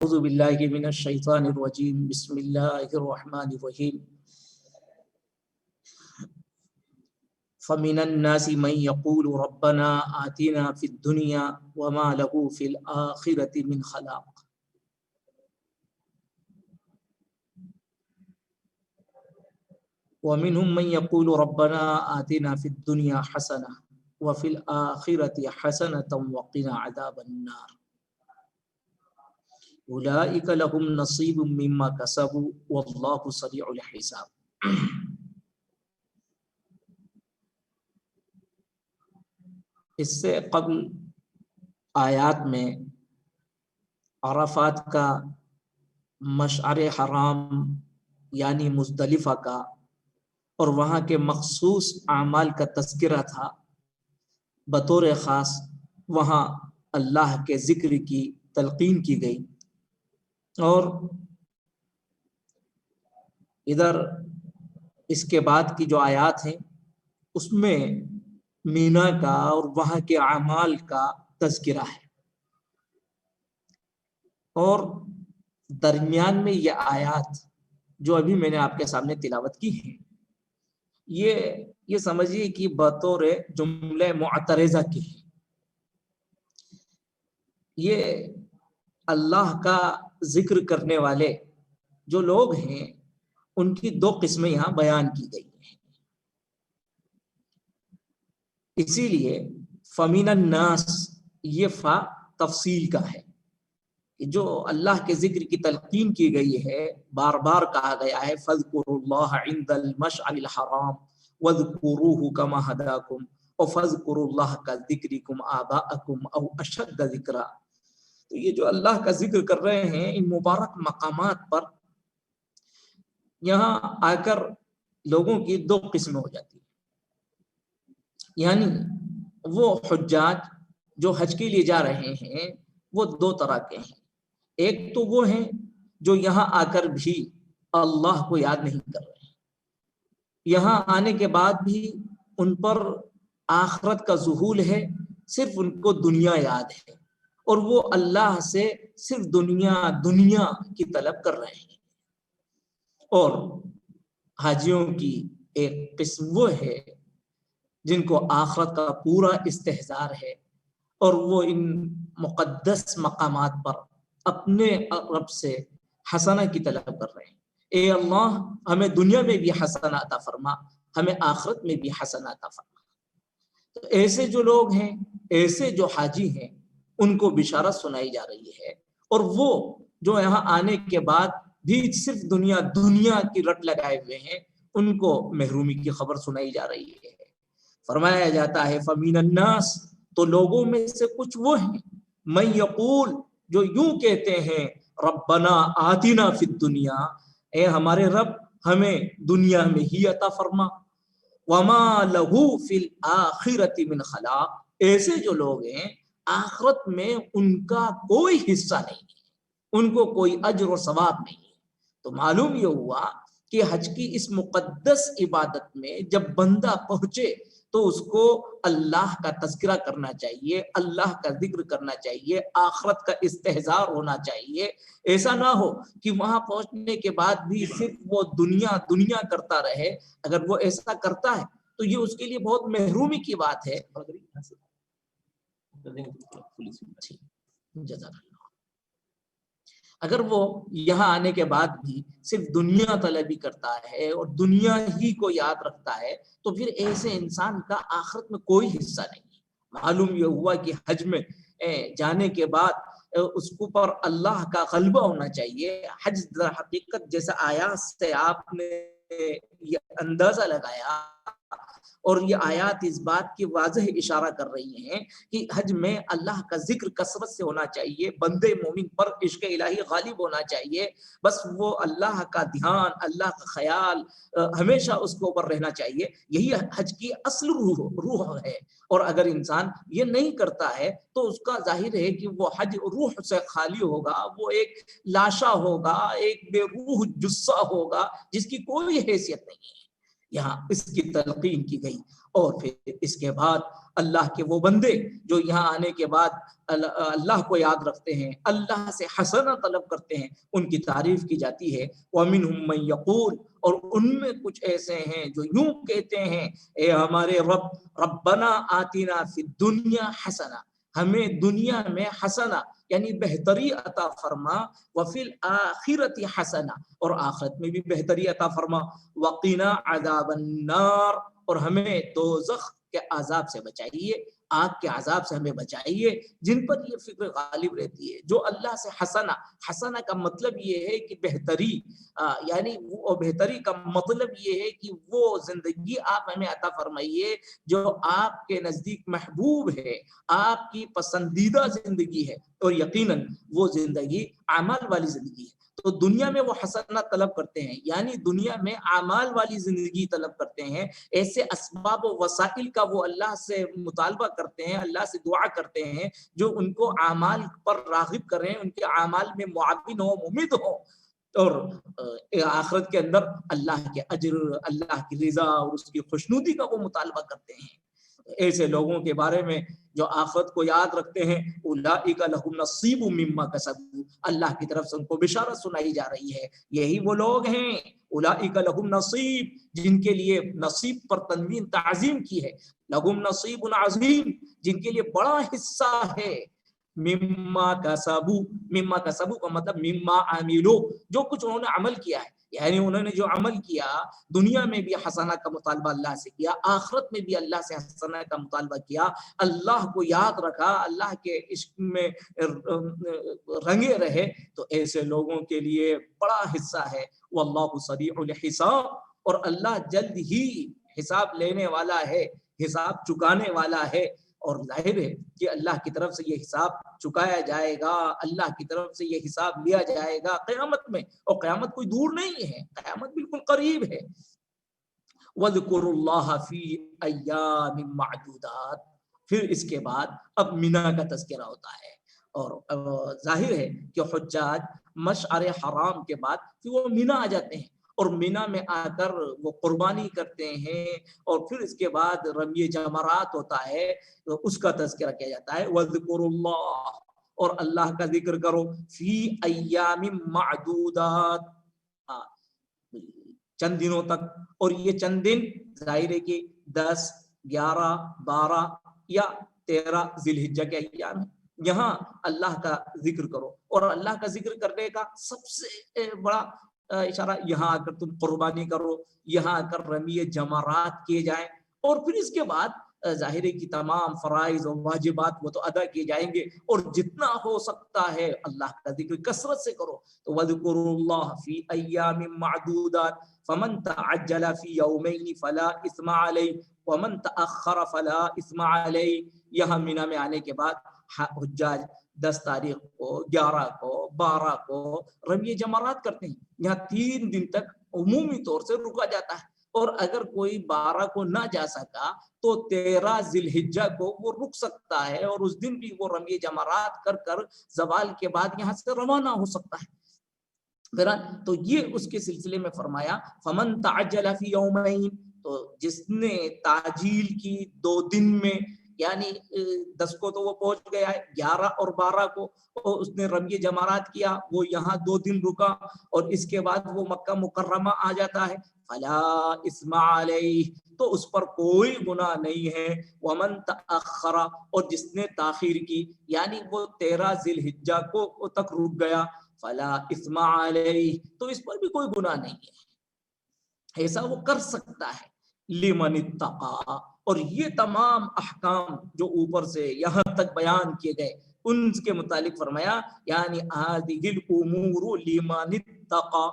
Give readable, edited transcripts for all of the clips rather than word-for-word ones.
اعوذ باللہ من الشیطان الرجیم بسم اللہ الرحمن الرحیم فمن الناس من يقول ربنا آتنا في الدنيا وما له في الآخرة من خلاق ومنهم من يقول ربنا آتنا في الدنيا حسنة وفي الآخرة حسنة وقنا عذاب النار اولئک لهم نصیب مما کسبوا واللہ سریع الحساب۔ اس سے قبل آیات میں عرفات کا، مشعر حرام یعنی مزدلفہ کا اور وہاں کے مخصوص اعمال کا تذکرہ تھا۔ بطور خاص وہاں اللہ کے ذکر کی تلقین کی گئی، اور ادھر اس کے بعد کی جو آیات ہیں اس میں مینا کا اور وہاں کے اعمال کا تذکرہ ہے، اور درمیان میں یہ آیات جو ابھی میں نے آپ کے سامنے تلاوت کی ہیں یہ سمجھیے کہ بطور جملہ معترضہ کی ہے۔ یہ اللہ کا ذکر کرنے والے جو لوگ ہیں ان کی دو قسمیں یہاں بیان کی گئی ہیں، اسی لیے فمن الناس یہ فا تفصیل کا ہے کہ جو اللہ کے ذکر کی تلقین کی گئی ہے، بار بار کہا گیا ہے فاذکروا اللہ عند المشعر الحرام واذکروہ کما ھداکم وفاذکروا اللہ کذکرکم آباءکم او اشد ذکرا۔ تو یہ جو اللہ کا ذکر کر رہے ہیں ان مبارک مقامات پر، یہاں آ کر لوگوں کی دو قسمیں ہو جاتی ہیں، یعنی وہ حجاج جو حج کے لیے جا رہے ہیں وہ دو طرح کے ہیں۔ ایک تو وہ ہیں جو یہاں آ کر بھی اللہ کو یاد نہیں کر رہے ہیں، یہاں آنے کے بعد بھی ان پر آخرت کا ذہول ہے، صرف ان کو دنیا یاد ہے اور وہ اللہ سے صرف دنیا کی طلب کر رہے ہیں۔ اور حاجیوں کی ایک قسم وہ ہے جن کو آخرت کا پورا استحضار ہے اور وہ ان مقدس مقامات پر اپنے رب سے حسنہ کی طلب کر رہے ہیں، اے اللہ ہمیں دنیا میں بھی حسنہ عطا فرما، ہمیں آخرت میں بھی حسنہ عطا فرما۔ تو ایسے جو لوگ ہیں، ایسے جو حاجی ہیں، ان کو بشارت سنائی جا رہی ہے، اور وہ جو یہاں آنے کے بعد بھی صرف دنیا کی رٹ لگائے ہوئے ہیں ان کو محرومی کی خبر سنائی جا رہی ہے۔ فرمایا جاتا ہے فمین الناس، تو لوگوں میں سے کچھ وہ ہیں من یقول جو یوں کہتے ہیں ربنا آتنا فی الدنیا، اے ہمارے رب ہمیں دنیا میں ہی عطا فرما، وما لہ فی الآخرۃ من خلاق، ایسے جو لوگ ہیں آخرت میں ان کا کوئی حصہ نہیں ہے، ان کو کوئی اجر و ثواب نہیں ہے۔ تو معلوم یہ ہوا کہ حج کی اس مقدس عبادت میں جب بندہ پہنچے تو اس کو اللہ کا تذکرہ کرنا چاہیے، اللہ کا ذکر کرنا چاہیے، آخرت کا استحضار ہونا چاہیے۔ ایسا نہ ہو کہ وہاں پہنچنے کے بعد بھی صرف وہ دنیا کرتا رہے۔ اگر وہ ایسا کرتا ہے تو یہ اس کے لیے بہت محرومی کی بات ہے۔ اگر وہ یہاں آنے کے بعد بھی صرف دنیا طلبی کرتا ہے اور دنیا ہی کو یاد رکھتا ہے تو پھر ایسے انسان کا آخرت میں کوئی حصہ نہیں ہے۔ معلوم یہ ہوا کہ حج میں جانے کے بعد اس کو پر اللہ کا غلبہ ہونا چاہیے۔ حج در حقیقت جیسا آیات سے آپ نے یہ اندازہ لگایا، اور یہ آیات اس بات کی واضح اشارہ کر رہی ہیں کہ حج میں اللہ کا ذکر کثرت سے ہونا چاہیے، بندے مومن پر عشق الہی غالب ہونا چاہیے، بس وہ اللہ کا دھیان، اللہ کا خیال ہمیشہ اس کے اوپر رہنا چاہیے۔ یہی حج کی اصل روح ہے، اور اگر انسان یہ نہیں کرتا ہے تو اس کا ظاہر ہے کہ وہ حج روح سے خالی ہوگا، وہ ایک لاشا ہوگا، ایک بے روح جثہ ہوگا جس کی کوئی حیثیت نہیں ہے۔ یہاں اس کی تلقین کی گئی. اور پھر اس کے بعد اللہ کے وہ بندے جو یہاں آنے کے بعد اللہ کو یاد رکھتے ہیں, اللہ سے حسنہ طلب کرتے ہیں, ان کی تعریف کی جاتی ہے. وَمِنْهُمْ مَنْ يَقُولُ, اور ان میں کچھ ایسے ہیں جو یوں کہتے ہیں, اے ہمارے رب, ربنا آتنا فی الدنیا حسنہ, ہمیں دنیا میں حسنہ یعنی بہتری عطا فرما, وفی الآخرۃ حسنہ, اور آخرت میں بھی بہتری عطا فرما, وقنا عذاب النار, اور ہمیں دوزخ کے عذاب سے بچائیے, آگ کے عذاب سے ہمیں بچائیے. جن پر یہ فکر غالب رہتی ہے, جو اللہ سے حسنہ, حسنہ کا مطلب یہ ہے کہ بہتری, یعنی وہ بہتری کا مطلب یہ ہے کہ وہ زندگی آپ ہمیں عطا فرمائیے جو آپ کے نزدیک محبوب ہے, آپ کی پسندیدہ زندگی ہے, اور یقیناً وہ زندگی اعمال والی زندگی ہے. تو دنیا میں وہ حسنہ طلب کرتے ہیں, یعنی دنیا میں اعمال والی زندگی طلب کرتے ہیں, ایسے اسباب و وسائل کا وہ اللہ سے مطالبہ کرتے ہیں, اللہ سے دعا کرتے ہیں جو ان کو اعمال پر راغب کریں, ان کے اعمال میں معاون ہو, ممد ہو, اور آخرت کے اندر اللہ کے اجر, اللہ کی رضا اور اس کی خوشنودی کا وہ مطالبہ کرتے ہیں. ایسے لوگوں کے بارے میں جو آخرت کو یاد رکھتے ہیں, اولئک لہم نصیب مما کسبوا, اللہ کی طرف سے ان کو بشارت سنائی جا رہی ہے, یہی وہ لوگ ہیں اولئک لہم نصیب, جن کے لیے نصیب پر تنوین تعظیم کی ہے, لہم نصیب عظیم, جن کے لیے بڑا حصہ ہے, مما کسبوا, مما کسبوا کا مطلب مما عملوا, جو کچھ انہوں نے عمل کیا ہے, یعنی انہوں نے جو عمل کیا دنیا میں بھی حسنہ کا مطالبہ اللہ سے کیا, آخرت میں بھی اللہ سے حسنہ کا مطالبہ کیا, اللہ کو یاد رکھا, اللہ کے عشق میں رنگے رہے, تو ایسے لوگوں کے لیے بڑا حصہ ہے. واللہ سریع الحساب, اور اللہ جلد ہی حساب لینے والا ہے, حساب چکانے والا ہے. اور ظاہر ہے کہ اللہ کی طرف سے یہ حساب چکایا جائے گا, اللہ کی طرف سے یہ حساب لیا جائے گا قیامت میں, اور قیامت کوئی دور نہیں ہے, قیامت بالکل قریب ہے. وَاذْكُرُوا اللَّهَ فِي أَيَّامٍ مَّعْدُودَاتٍ, پھر اس کے بعد اب مینا کا تذکرہ ہوتا ہے, اور ظاہر ہے کہ حجاج مشعر حرام کے بعد پھر وہ مینا آ جاتے ہیں, اور مینا میں آ کر وہ قربانی کرتے ہیں, اور پھر اس کے بعد رمی جمرات ہوتا ہے, تو اس کا تذکرہ کیا جاتا ہے. وَاذْكُرُوا اللَّهَ, اور اللہ کا ذکر کرو, فی ایام معدودات, چند دنوں تک, اور یہ چند دن ظاہر ہے کہ 10, 11, 12 یا 13 ذی الحجہ کے ایام ہیں. یہاں اللہ کا ذکر کرو, اور اللہ کا ذکر کرنے کا سب سے بڑا اشارہ یہاں آ کر تم قربانی کرو, یہاں آ کر رمی جمرات کیے جائیں, اور پھر اس کے بعد ظاہر کی تمام فرائض اور واجبات وہ تو ادا کیے جائیں گے, اور جتنا ہو سکتا ہے اللہ کا ذکر کثرت سے کرو. تو وَاذْكُرُوا اللَّهَ فِي أَيَّامٍ مَّعْدُودَاتٍ فَمَن تَعَجَّلَ فِي يَوْمَيْنِ فَلَا إِثْمَ عَلَيْهِ وَمَن تَأَخَّرَ فَلَا إِثْمَ عَلَيْهِ. یہاں مینا میں آنے کے بعد حجاج 10 تاریخ کو, 11 کو, 12 کو رمی جمرات کرتے ہیں. یہاں 3 دن تک عمومی طور سے رکا جاتا ہے, اور اگر کوئی 12 کو نہ جا سکا تو 13 ذی الحجہ کو وہ رک سکتا ہے, اور اس دن بھی وہ رمی جمرات کر زوال کے بعد یہاں سے روانہ ہو سکتا ہے. تو یہ اس کے سلسلے میں فرمایا فمن تعجل فی یومین, تو جس نے تعجیل کی 2 دن میں, یعنی 10 کو تو وہ پہنچ گیا ہے, 11 اور 12 کو اس نے رمی جمرات کیا, وہ یہاں 2 دن رکا, اور اس کے بعد وہ مکہ مکرمہ آ جاتا ہے, فلا اسم علیہ, تو اس پر کوئی گناہ نہیں ہے. ومن تأخر, اور جس نے تاخیر کی, یعنی وہ 13 ذی الحجہ کو تک رک گیا, فلا اسم علیہ, تو اس پر بھی کوئی گناہ نہیں ہے, ایسا وہ کر سکتا ہے. لمن اتقا, اور یہ تمام احکام جو اوپر سے یہاں تک بیان کیے گئے ان کے متعلق فرمایا, یعنی هذه الامور لمن اتقا,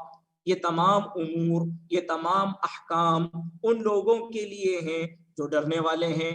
یہ تمام امور, یہ تمام احکام ان لوگوں کے لیے ہیں جو ڈرنے والے ہیں.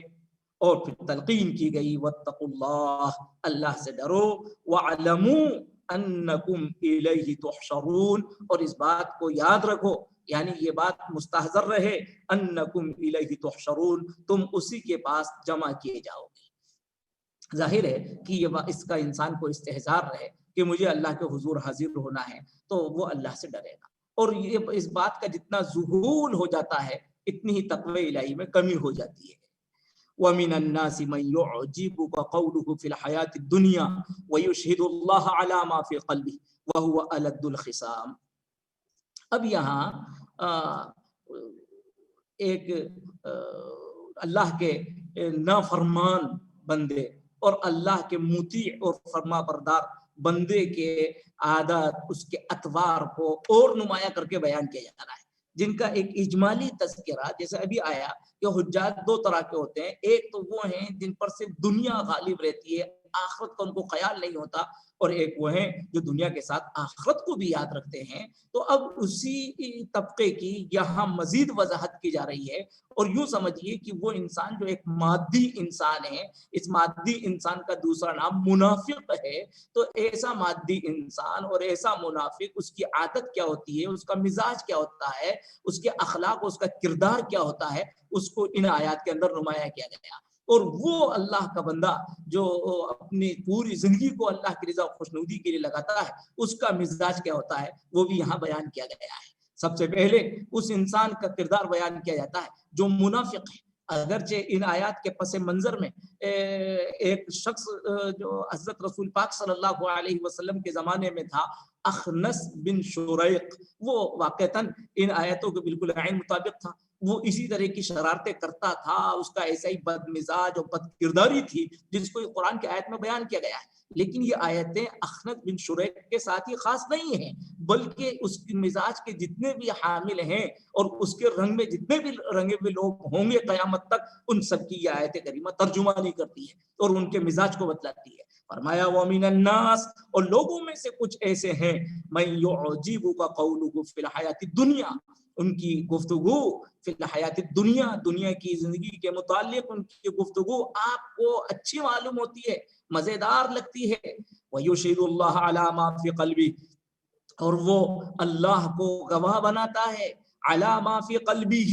اور پھر تلقین کی گئی واتقوا اللہ, اللہ سے ڈرو, وَاعْلَمُوا أَنَّكُمْ إِلَيْهِ تُحْشَرُونَ, اور اس بات کو یاد رکھو, یعنی یہ بات مستحضر رہے, انکم الیہ تحشرون, تم اسی کے پاس جمع کیے جاؤ گے. ظاہر ہے کہ یہ اس کا انسان کو استحضار رہے کہ مجھے اللہ کے حضور حاضر ہونا ہے, تو وہ اللہ سے ڈرے گا. اور یہ اس بات کا جتنا ذہول ہو جاتا ہے اتنی ہی تقوی الہی میں کمی ہو جاتی ہے۔ وَمِنَ النَّاسِ مَن يُعْجِبُكَ قَوْلُهُ فِي الْحَيَاةِ الدُّنْيَا وَيُشْهِدُ اللَّهَ عَلَى مَا فِي قَلْبِهِ وَهُوَ أَلَدُّ الْخِصَامِ۔ اب یہاں ایک اللہ کے نافرمان بندے اور اللہ کے مطیع اور فرما بردار بندے کے عادات، اس کے اطوار کو اور نمایاں کر کے بیان کیا جا رہا ہے، جن کا ایک اجمالی تذکرہ جیسے ابھی آیا کہ حجاج دو طرح کے ہوتے ہیں۔ ایک تو وہ ہیں جن پر صرف دنیا غالب رہتی ہے، آخرت کا ان کو خیال نہیں ہوتا، اور ایک وہ ہیں جو دنیا کے ساتھ آخرت کو بھی یاد رکھتے ہیں۔ تو اب اسی طبقے کی یہاں مزید وضاحت کی جا رہی ہے، اور یوں سمجھیے کہ وہ انسان جو ایک مادی انسان ہے، اس مادی انسان کا دوسرا نام منافق ہے۔ تو ایسا مادی انسان اور ایسا منافق، اس کی عادت کیا ہوتی ہے، اس کا مزاج کیا ہوتا ہے، اس کے اخلاق، اس کا کردار کیا ہوتا ہے، اس کو ان آیات کے اندر نمایاں کیا گیا۔ اور وہ اللہ کا بندہ جو اپنی پوری زندگی کو اللہ کی رضا و خوشنودی کے لیے لگاتا ہے، اس کا مزاج کیا ہوتا ہے وہ بھی یہاں بیان کیا گیا ہے۔ سب سے پہلے اس انسان کا کردار بیان کیا جاتا ہے جو منافق ہے۔ اگرچہ ان آیات کے پس منظر میں ایک شخص جو حضرت رسول پاک صلی اللہ علیہ وسلم کے زمانے میں تھا، اخنس بن شریق، وہ واقعتاً ان آیتوں کے بالکل عین مطابق تھا۔ وہ اسی طرح کی شرارتیں کرتا تھا، اس کا ایسا ہی بد مزاج اور بد کرداری تھی جس کو قرآن کی آیت میں بیان کیا گیا ہے۔ لیکن یہ آیتیں اخنس بن شریق کے ساتھ ہی خاص نہیں ہیں، بلکہ اس کے مزاج کے جتنے بھی حامل ہیں اور اس کے رنگ میں جتنے بھی رنگے ہوئے لوگ ہوں گے قیامت تک، ان سب کی یہ آیت کریمہ ترجمانی کرتی ہے اور ان کے مزاج کو بتلاتی ہے۔ فرمایا وَمِنَ النَّاسِ، اور لوگوں میں سے کچھ ایسے ہیں، مَن يُعْجِبُكَ قَوْلُهُ فِي الْحَيَاةِ الدُّنْيَا، ان کی گفتگو فی الحیات الدنیا، دنیا کی زندگی کے متعلق ان کی گفتگو آپ کو اچھی معلوم ہوتی ہے، مزیدار لگتی ہے۔ وَيُشْهِدُ اللَّهَ عَلَى مَا فِي قَلْبِهِ، اور وہ اللہ کو گواہ بناتا ہے، عَلَى مَا فِي قَلْبِهِ،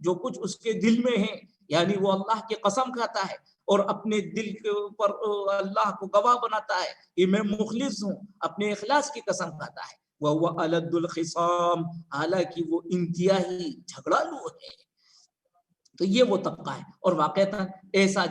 جو کچھ اس کے دل میں ہے، یعنی وہ اللہ کی قسم کھاتا ہے اور اپنے دل کے اوپر اللہ کو گواہ بناتا ہے کہ میں مخلص ہوں، اپنے اخلاص کی قسم کھاتا ہے۔ وَهُوَ أَلَدُّ الْخِصَامِ، حالانکہ وہ انتہائی جھگڑالو ہے۔ تو یہ وہ طبقہ ہے، اور واقعتاً ایسا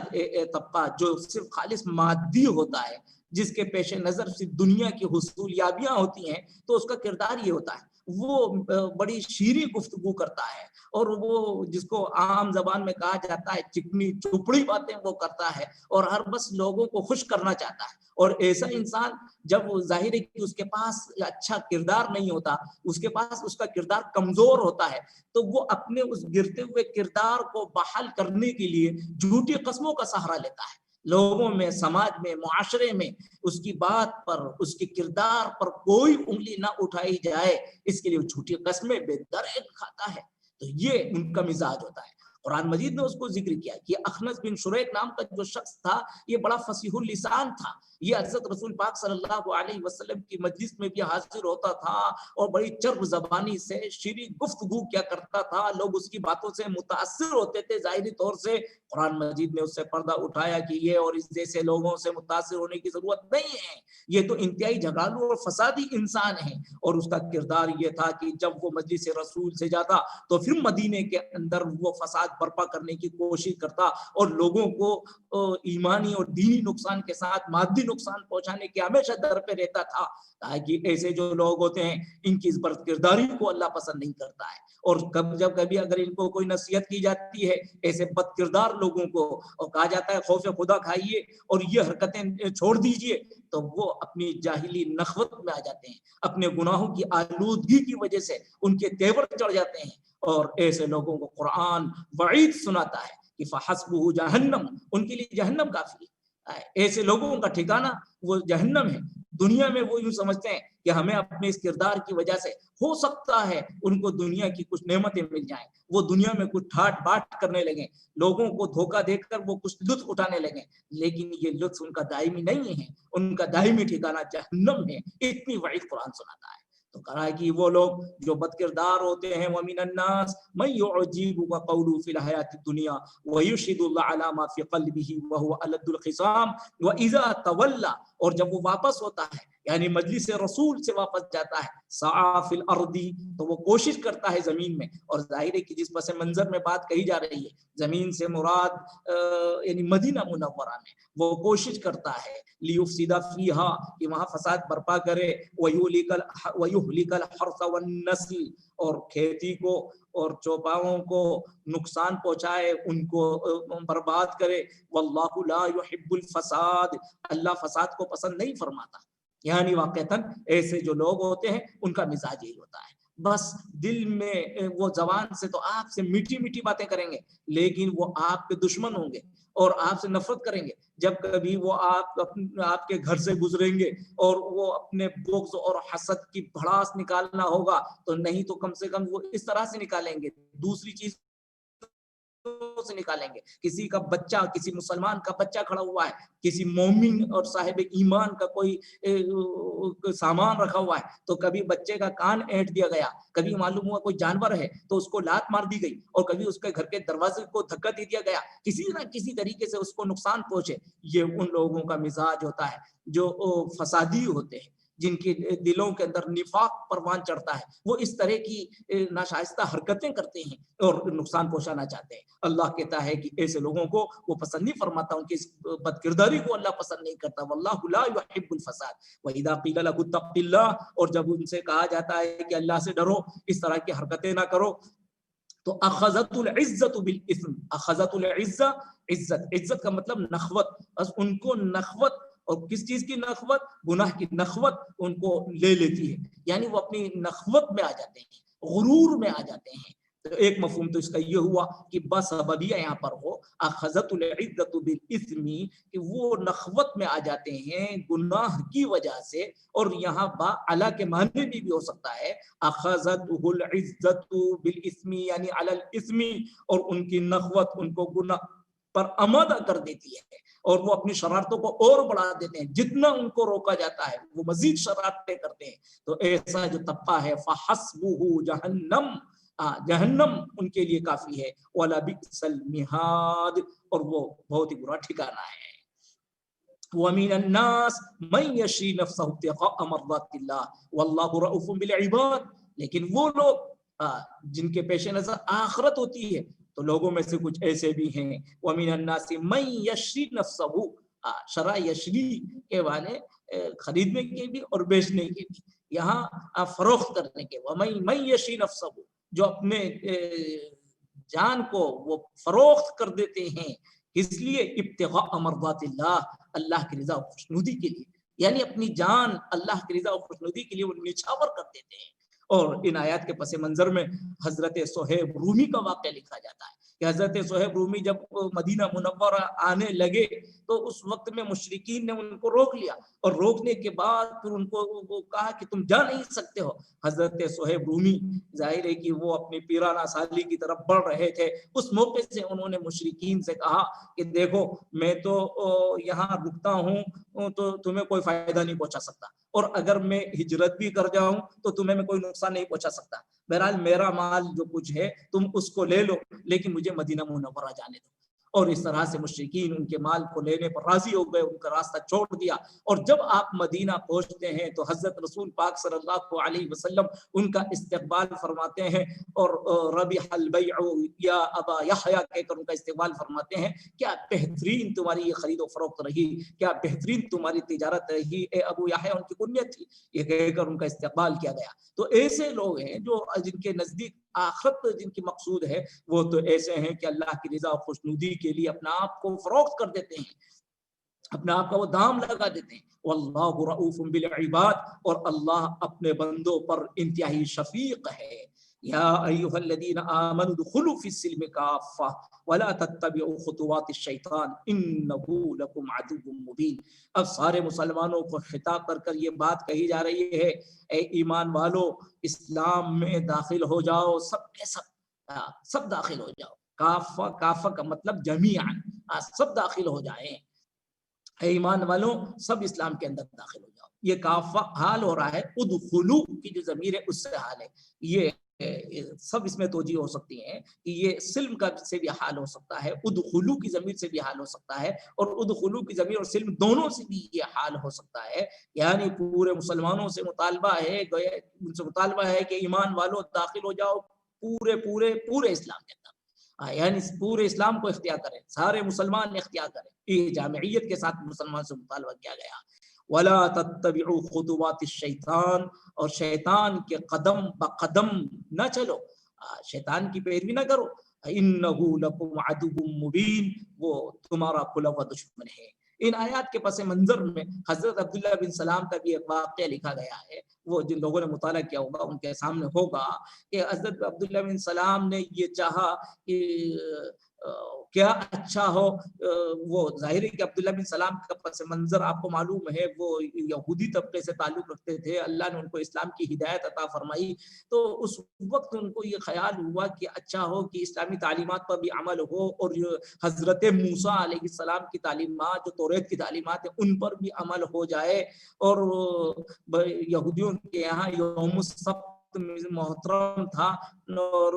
طبقہ جو صرف خالص مادی ہوتا ہے، جس کے پیش نظر صرف دنیا کی حصول یابیاں ہوتی ہیں، تو اس کا کردار یہ ہوتا ہے، وہ بڑی شیریں گفتگو کرتا ہے، اور وہ جس کو عام زبان میں کہا جاتا ہے چکنی چپڑی باتیں وہ کرتا ہے، اور ہر بس لوگوں کو خوش کرنا چاہتا ہے۔ اور ایسا انسان جب ظاہر ہے کہ اس کے پاس اچھا کردار نہیں ہوتا، اس کے پاس اس کا کردار کمزور ہوتا ہے، تو وہ اپنے اس گرتے ہوئے کردار کو بحال کرنے کے لیے جھوٹی قسموں کا سہارا لیتا ہے۔ لوگوں میں، سماج میں، معاشرے میں اس کی بات پر، اس کے کردار پر کوئی انگلی نہ اٹھائی جائے، اس کے لیے وہ جھوٹی قسمیں بے دریغ کھاتا ہے۔ تو یہ ان کا مزاج ہوتا ہے۔ قرآن مجید نے اس کو ذکر کیا کہ اخنس بن شریق نام کا جو شخص تھا، یہ بڑا فصیح اللسان تھا، یہ حضرت رسول پاک صلی اللہ علیہ وسلم کی مجلس میں بھی حاضر ہوتا تھا اور بڑی چرب زبانی سے شیریں گفتگو کیا کرتا تھا، لوگ اس کی باتوں سے متاثر ہوتے تھے ظاہری طور سے۔ قرآن مجید نے اس سے پردہ اٹھایا کہ یہ اور اس جیسے لوگوں سے متاثر ہونے کی ضرورت نہیں ہے، یہ تو انتہائی جھگڑالو اور فسادی انسان ہے۔ اور اس کا کردار یہ تھا کہ جب وہ مجلس رسول سے جاتا تو پھر مدینے کے اندر وہ فساد برپا کرنے کی کوشش کرتا اور لوگوں کو ایمانی اور دینی نقصان کے ساتھ مادی نقصان پہنچانے کے ہمیشہ در پہ رہتا تھا، تاکہ ایسے جو لوگ ہوتے ہیں ان کی اس بد کرداری کو اللہ پسند نہیں کرتا ہے۔ اور جب کبھی اگر ان کو کوئی نصیحت کی جاتی ہے ایسے بد کردار لوگوں کو، اور کہا جاتا ہے خوف خدا کھائیے اور یہ حرکتیں چھوڑ دیجئے، تو وہ اپنی جاہلی نخوت میں آ جاتے ہیں، اپنے گناہوں کی آلودگی کی وجہ سے ان کے تیور چڑھ جاتے ہیں، اور ایسے لوگوں کو قرآن وعید سناتا ہے کہ فحسبہ جہنم، ان کے لیے جہنم کافی ہے۔ ایسے لوگوں کا ٹھکانہ وہ جہنم ہے۔ دنیا میں وہ یوں سمجھتے ہیں کہ ہمیں اپنے اس کردار کی وجہ سے ہو سکتا ہے ان کو دنیا کی کچھ نعمتیں مل جائیں، وہ دنیا میں کچھ ٹھاٹ بات کرنے لگیں، لوگوں کو دھوکہ دے کر وہ کچھ لطف اٹھانے لگیں، لیکن یہ لطف ان کا دائمی نہیں ہے، ان کا دائمی ٹھکانہ جہنم ہے۔ اتنی وعید قرآن سناتا ہے۔ تو کہا کہ وہ لوگ جو بد کردار ہوتے ہیں، وَمِنَ النَّاسِ مَن يُعْجِبُكَ قَوْلُهُ فِي الْحَيَاةِ الدُّنْيَا وَيُشْهِدُ اللَّهَ عَلَى مَا فِي قَلْبِهِ وَهُوَ أَلَدُّ الْخِصَامِ وَإِذَا تَوَلَّى، اور جب وہ واپس ہوتا ہے یعنی مجلس رسول سے واپس جاتا ہے سعی فی الارض، تو وہ کوشش کرتا ہے زمین میں. اور ظاہر ہے کہ جس پس منظر میں بات کہی جا رہی ہے زمین سے مراد یعنی مدینہ منورہ میں وہ کوشش کرتا ہے لیفسد فیہا کہ وہاں فساد برپا کرے، ویہلک الحرث والنسل اور کھیتی کو اور چوپاؤں کو نقصان پہنچائے، ان کو برباد کرے. واللہ لا يحب الفساد، اللہ فساد کو پسند نہیں فرماتا. یعنی واقعتاً ایسے جو لوگ ہوتے ہیں ان کا مزاج یہی ہوتا ہے، بس دل میں وہ زبان سے تو آپ سے میٹھی میٹھی باتیں کریں گے لیکن وہ آپ کے دشمن ہوں گے اور آپ سے نفرت کریں گے. جب کبھی وہ آپ کے گھر سے گزریں گے اور وہ اپنے بغض اور حسد کی بھڑاس نکالنا ہوگا تو نہیں تو کم سے کم وہ اس طرح سے نکالیں گے، دوسری چیز سے نکالیں گے. کسی کا بچہ، کسی مسلمان کا بچہ کھڑا ہوا ہے، کسی مومن اور صاحب ایمان کا کوئی سامان رکھا ہوا ہے تو کبھی بچے کا کان اینٹ دیا گیا، کبھی معلوم ہوا کوئی جانور ہے تو اس کو لات مار دی گئی، اور کبھی اس کے گھر کے دروازے کو دھکا دے دیا گیا، کسی نہ کسی طریقے سے اس کو نقصان پہنچے. یہ ان لوگوں کا مزاج ہوتا ہے جو فسادی ہوتے ہیں، جن کے دلوں کے اندر نفاق پروان چڑھتا ہے. وہ اس طرح کی ناشائستہ حرکتیں کرتے ہیں اور نقصان پہنچانا چاہتے ہیں. اللہ کہتا ہے کہ ایسے لوگوں کو وہ پسند نہیں فرماتا، ان کی اس بد کرداری کو اللہ پسند نہیں کرتا. واللہ لا يحب الفساد وَإِذَا قِيلَ لَهُ اتَّقِ اللَّهِ، اور جب ان سے کہا جاتا ہے کہ اللہ سے ڈرو، اس طرح کی حرکتیں نہ کرو، تو اخذت العزت بالاثم. اخذت العزت، عزت کا مطلب نخوت، بس ان کو نخوت، اور کس چیز کی نخوت؟ گناہ کی نخوت ان کو لے لیتی ہے، یعنی وہ اپنی نخوت میں آ جاتے ہیں، غرور میں آ جاتے ہیں. تو ایک مفہوم تو اس کا یہ ہوا کہ بس سببیہ یہاں پر ہو اخذت العزت بالاثم، کہ وہ نخوت میں آ جاتے ہیں گناہ کی وجہ سے. اور یہاں با علی کے معنی بھی ہو سکتا ہے اخذته العزت بالاثم یعنی علی الاثم، اور ان کی نخوت ان کو گناہ پر آمادہ کر دیتی ہے اور وہ اپنی شرارتوں کو اور بڑھا دیتے ہیں. جتنا ان کو روکا جاتا ہے وہ مزید شرارتیں کرتے ہیں. تو ایسا جو طبقہ ہے فحسبہ جہنم، جہنم ان کے لیے کافی ہے. وَلَبِئْسَ الْمِہَادُ، اور وہ بہت ہی برا ٹھکانہ ہے. وَمِنَ النَّاسِ مَن يَشْرِي نَفْسَهُ ابْتِغَاءَ مَرْضَاتِ اللَّهِ وَاللَّهُ رَءُوفٌ بِالْعِبَادِ. لیکن وہ لوگ جن کے پیش نظر آخرت ہوتی ہے تو لوگوں میں سے کچھ ایسے بھی ہیں. وَمِنَ النَّاسِ مَن يَشْرِي نَفْسَهُ، شرع یشری کے معنی خریدنے کے بھی اور بیچنے کے بھی، یہاں فروخت کرنے کے. وَمَن يَشْرِي نَفْسَهُ، جو اپنے جان کو وہ فروخت کر دیتے ہیں، اس لیے ابتغاء مرضات اللہ، اللہ کی رضا و خوشنودی کے لیے، یعنی اپنی جان اللہ کی رضا و خوشنودی کے لیے وہ نچھاور کر دیتے ہیں. اور ان آیات کے پس منظر میں حضرت صہیب رومی کا واقعہ لکھا جاتا ہے کہ حضرت صہیب رومی جب مدینہ منورہ آنے لگے تو اس وقت میں مشرکین نے ان کو روک لیا، اور روکنے کے بعد پھر ان کو کہا کہ تم جا نہیں سکتے ہو. حضرت صہیب رومی ظاہر ہے کہ وہ اپنی پیرانہ سالی کی طرف بڑھ رہے تھے. اس موقع سے انہوں نے مشرکین سے کہا کہ دیکھو میں تو یہاں رکتا ہوں تو تمہیں کوئی فائدہ نہیں پہنچا سکتا، اور اگر میں ہجرت بھی کر جاؤں تو تمہیں میں کوئی نقصان نہیں پہنچا سکتا. بہرحال میرا مال جو کچھ ہے تم اس کو لے لو لیکن مجھے مدینہ منورہ جانے دو. اور اس طرح سے مشرکین ان کے مال کو لینے پر راضی ہو گئے، ان کا راستہ چھوڑ دیا. اور جب آپ مدینہ پہنچتے ہیں تو حضرت رسول پاک صلی اللہ علیہ وسلم ان کا استقبال فرماتے ہیں، اور ربح البیع یا ابا یحییٰ کہہ کر ان کا استقبال فرماتے ہیں. کیا بہترین تمہاری یہ خرید و فروخت رہی، کیا بہترین تمہاری تجارت رہی اے ابو یحییٰ، ان کی کنیت تھی، یہ کہہ کر ان کا استقبال کیا گیا. تو ایسے لوگ ہیں جو جن کے نزدیک آخرت جن کی مقصود ہے، وہ تو ایسے ہیں کہ اللہ کی رضا و خوشنودی کے لیے اپنا آپ کو فروخت کر دیتے ہیں، اپنا آپ کا وہ دام لگا دیتے ہیں. واللہ رؤوف بالعباد، اور اللہ اپنے بندوں پر انتہائی شفیق ہے. یا ایھا الذین آمنوا ادخلوا فی السلم کافہ ولا تتبعوا خطوات الشیطان انہ لکم عدو مبین. اب سارے مسلمانوں کو خطاب کر کر یہ بات کہی جا رہی ہے، اے ایمان والو اسلام میں داخل ہو جاؤ، سب کے سب داخل ہو جاؤ. کافہ، کافہ کا مطلب جمیعاً، سب داخل ہو جائیں. اے ایمان والوں سب اسلام کے اندر داخل ہو جاؤ. یہ کافہ حال ہو رہا ہے، ادخلو کی جو ضمیر ہے اس سے حال ہے. یہ سب اس میں توجہ ہو سکتی ہیں کہ یہ سلم کا سے بھی حال ہو سکتا ہے، ادخلو کی ضمیر سے بھی حال ہو سکتا ہے، اور ادخلو کی ضمیر اور سلم دونوں سے بھی یہ حال ہو سکتا ہے. یعنی پورے مسلمانوں سے مطالبہ ہے، ان سے مطالبہ ہے کہ ایمان والوں داخل ہو جاؤ پورے اسلام کے اندر. یعنی پورے اسلام کو اختیار کریں، سارے مسلمان اختیار کریں. یہ جامعیت کے ساتھ مسلمان سے مطالبہ کیا گیا. وَلَا تَتَّبِعُوا خُطُوَاتِ الشَّيْطَانِ، اور شیطان کے قدم بقدم نہ چلو، شیطان کی پیروی نہ کرو. إِنَّهُ لَكُمْ عَدُوٌّ مُبِينٌ، وہ تمہارا کھلا ہوا دشمن ہے. ان آیات کے پس منظر میں حضرت عبداللہ بن سلام کا بھی ایک واقعہ لکھا گیا ہے. وہ جن لوگوں نے مطالعہ کیا ہوگا ان کے سامنے ہوگا کہ حضرت عبداللہ بن سلام نے یہ چاہا کہ کیا اچھا ہو. وہ ظاہر ہے کہ عبداللہ بن سلام کا پس منظر آپ کو معلوم ہے، وہ یہودی طبقے سے تعلق رکھتے تھے. اللہ نے ان کو اسلام کی ہدایت عطا فرمائی، تو اس وقت ان کو یہ خیال ہوا کہ اچھا ہو کہ اسلامی تعلیمات پر بھی عمل ہو، اور حضرت موسیٰ علیہ السلام کی تعلیمات جو توریت کی تعلیمات ہیں ان پر بھی عمل ہو جائے. اور یہودیوں کے یہاں یوم السبت محترم تھا، اور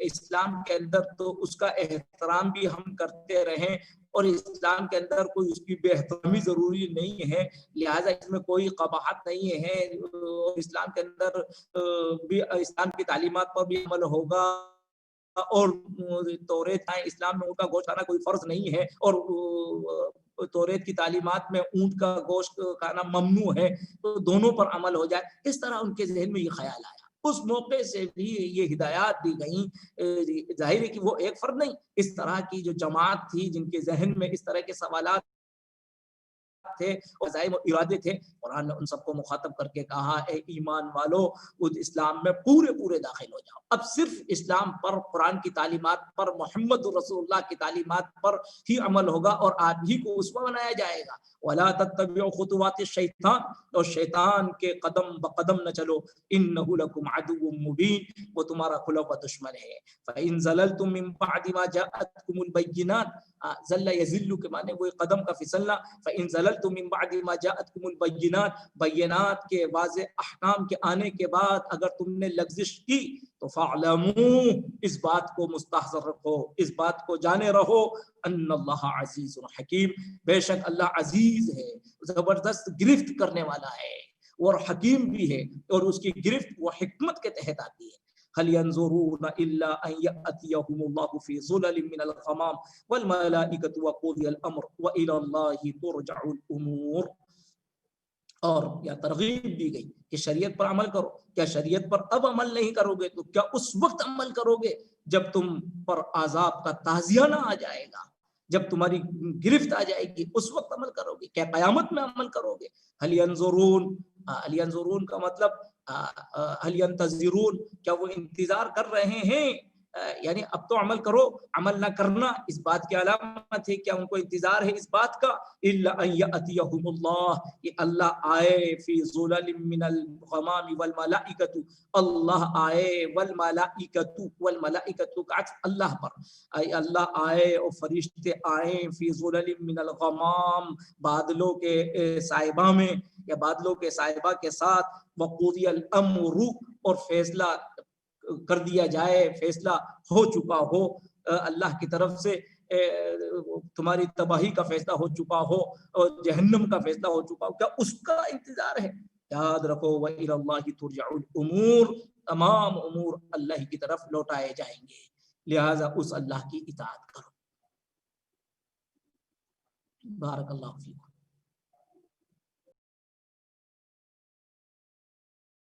اسلام کے اندر تو اس کا احترام بھی ہم کرتے رہیں، اور اسلام کے اندر کوئی اس کی بے احترامی ضروری نہیں ہے، لہٰذا اس میں کوئی قباحت نہیں ہے. اسلام کے اندر بھی اسلام کی تعلیمات پر بھی عمل ہوگا، اور توریت اسلام میں اونٹ کا گوشت کھانا کوئی فرض نہیں ہے، اور توریت کی تعلیمات میں اونٹ کا گوشت کھانا ممنوع ہے، تو دونوں پر عمل ہو جائے. اس طرح ان کے ذہن میں یہ خیال آیا. اس موقع سے بھی یہ ہدایات دی گئیں. ظاہر ہے کہ وہ ایک فرد نہیں، اس طرح کی جو جماعت تھی جن کے ذہن میں اس طرح کے سوالات تھے اور عزائم و ارادے تھے، قرآن نے ان سب کو مخاطب کر کے کہا اے ایمان والو اسلام میں پورے داخل ہو جاؤ. اب صرف اسلام پر، قرآن کی تعلیمات پر، محمد رسول اللہ کی تعلیمات پر ہی عمل ہوگا، اور آپ ہی کو اسوہ بنایا جائے گا. وَلَا تَتَّبِعُوا خُطُوَاتِ الشَّيْطَانِ، اور شیطان کے قدم بقدم نہ چلو. إِنَّهُ لَكُمْ عَدُوٌّ مُبِينٌ، وہ تمہارا کھلا ہوا دشمن ہے. فَإِن زَلَلْتُم مِّن بَعْدِ مَا جَاءَتْكُمُ الْبَيِّنَاتُ، زل یزل کے معنی وہ قدم کا پھسلنا. فَإِن زَلَلْتُم مِّن بَعْدِ مَا جَاءَتْكُمُ الْبَيِّنَاتُ، بینات کے واضح احکام کے آنے کے بعد اگر تم نے لغزش کی تو فَاعْلَمُوا، اس بات کو مستحضر رکھو، اس بات کو جانے رہو، ان اللہ عزیز حکیم، بے شک اللہ عزیز ہے، زبردست گرفت کرنے والا ہے، اور حکیم بھی ہے، اور اس کی گرفت وہ حکمت کے تحت آتی ہے. هل ينظرون إلا أن يأتيهم الله في ظلل من الغمام والملائكة وقضي الأمر وإلى الله ترجع الأمور. اور یا ترغیب دی گئی کہ شریعت پر عمل کرو. کیا شریعت پر اب عمل نہیں کرو گے تو کیا اس وقت عمل کرو گے جب تم پر عذاب کا تعزیہ آ جائے گا، جب تمہاری گرفت آ جائے گی اس وقت عمل کرو گے؟ کیا قیامت میں عمل کرو گے؟ هل ينظرون کا مطلب هل ينتظرون، کیا وہ انتظار کر رہے ہیں؟ یعنی اب تو عمل کرو، عمل نہ کرنا اس بات کی علامت ہے. کیا ان کو انتظار ہے اس بات کا؟ الا ان یاتیہم اللہ، یہ اللہ آئے، فی ظلل من الغمام والملائکۃ، اللہ آئے، والملائکۃ کا عطف اللہ پر، اللہ آئے اور فرشتے آئے، فی ظلل من الغمام، بادلوں کے سائبہ میں یا بادلوں کے سائبہ کے ساتھ، وقضی الامر، اور فیصلہ کر دیا جائے، فیصلہ ہو چکا ہو اللہ کی طرف سے، تمہاری تباہی کا فیصلہ ہو چکا ہو اور جہنم کا فیصلہ ہو چکا ہو. کیا اس کا انتظار ہے؟ یاد رکھو وَإِلَى اللَّهِ تُرْجَعُ الْأُمُورُ، تمام امور اللہ کی طرف لوٹائے جائیں گے، لہٰذا اس اللہ کی اطاعت کرو. بارک اللہ فیکم.